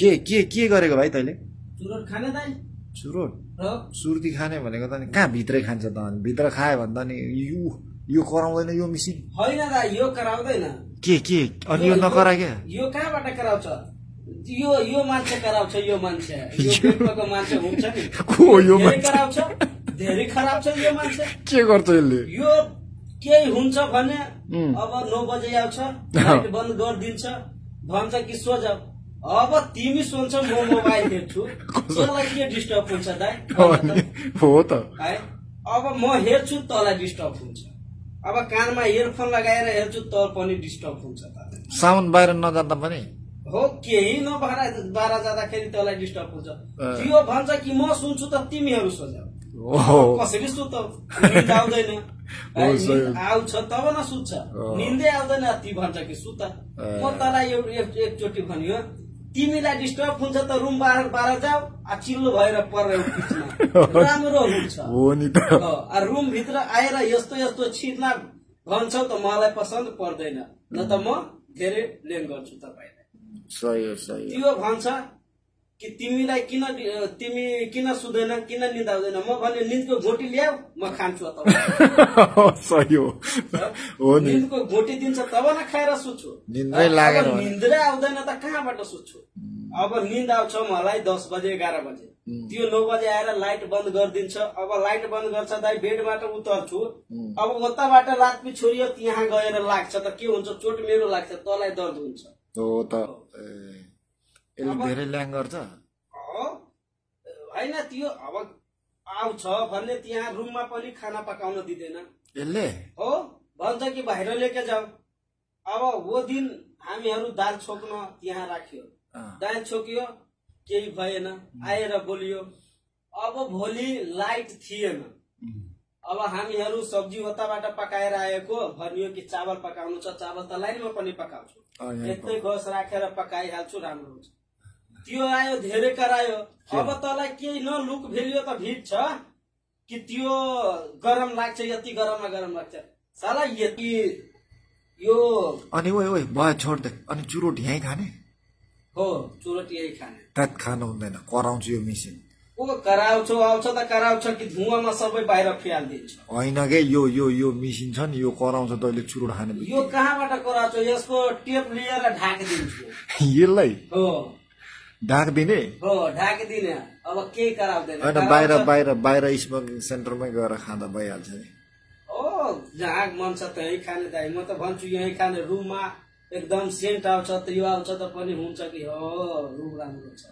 के गरेको भाइ तैँले चुरोट खाने दाइ चुरोट हो सुर्ती खाने भनेको त नि कहाँ भित्रै खान्छ त अनि भित्र खायो भने त नि यो कराउँदैन यो मिसिन होइन दाइ यो कराउँदैन के अनि यो नकरा क्या यो कहाँबाट कराउँछ यो मान्छे कराउँछ यो मान्छे यो पेटको मान्छे हुन्छ नि को यो धेरै कराउँछ धेरै खराब छ यो मान्छे के गर्छ यसले यो केही हुन्छ भने अब 9 बजे आउँछ लाइट बन्द गरिदिन्छ भन्छ कि सोझ अब तिमी सोध्छ म मोबाइल हेर्छु तँलाई के डिस्टर्ब हुन्छ दाइ हो त है अब म हेर्छु तँलाई डिस्टर्ब हुन्छ अब कानमा इयरफोन लगाएर हेर्छु त पनि डिस्टर्ब हुन्छ त साउन्ड बाहिर नजाँदा पनि हो केही बाह्र जाँदाखेरि तँलाई डिस्टर्ब हुन्छ त्यो भन्छ कि म सुन्छु त तिमीहरू सोझ्यौ कसरी सुत निन्द आउँदैन आउँछ तब न सुत्छ निन्दै आउँदैन ती भन्छ कि सुत म तँलाई एकचोटि भनियो तिमीलाई डिस्टर्ब हुन्छ त रुम बाहिर जाऊ चिल्लो भएर परेर राम्रो हुन्छ हो नि त रुम भित्र आएर यस्तो छिर्ना भन्छौ त मलाई पसन्द पर्दैन न त म धेरै ब्लेम गर्छु तपाईलाई सही त्यो भन्छ कि तिमी किन सुत्दैन किन निन्द आउँदैन म भन्यो निन्दको घोटी ल्याऊ म खान्छु त सही हो नि निन्दको घोटी दिन्छ तब न खाएर सुत्छु निन्द्रै आउँदैन त कहाँबाट सुत्छु अब निन्द आउँछ मलाई 10 बजे 11 बजे त्यो 9 बजे आएर लाइट बन्द गरिदिन्छ अब लाइट बन्द गर्छ दाइ बेडबाट उतर्छु अब उताबाट रातपि छोरियो त्यहाँ गएर लाग्छ त के हुन्छ चोट मेरो लाग्छ तँलाई दर्द हुन्छ हो त यसले धेरै ल्याङ गर्छ होइन त्यो अब आउँछ भने त्यहाँ रुममा पनि खाना पकाउन दिँदैन यसले हो भन्छ कि बाहिर लिएर जाऊ अब वो दिन हामीहरू दाल छोक्न त्यहाँ राख्यो दाल छोक्यो केही भएन आएर बोलियो अब भोलि लाइट थिएन अब हामीहरू सब्जी उताबाट पकाएर आएको भनियो कि चावल पकाउनु छ चावल त लाइनमा पनि पकाउँछु यस्तै गस राखेर पकाइहाल्छु राम्रो हुन्छ त्यो आयो धेरै करायो अब तँलाई केही न लुक भेलियो त भिड छ कि त्यो गरम लाग्छ यति गरममा गरम लाग्छ साला यति यो अनि ओइ भयो छोड दे अनि चुरोट यही खाने हो चुरोट यही खाने तत खानु हुँदैन कराउँछु यो मिसिन ओ कराउँछ आउँछ त कराउँछ कि धुवामा सबै बाहिर फ्याल्दिन्छ होइन के यो मिसिन छ नि यो कराउँछ तैले चुरोट खाने यो कहाँबाट कराउँछ यसको टेप लिएर ढाकिदिन्छु यसलाई हो ढाकिदिने हो ढाकिदिने अब केही कराउँदैन होइन बाहिर स्मोकिङ सेन्टरमै गएर खाँदा भइहाल्छ नि हो जहाँ मन छ त्यही खाने दाइ म त भन्छु यही खाने रुममा एकदम सेन्ट आउँछ त यो आउँछ त पनि हुन्छ कि हो रुम राम्रो छ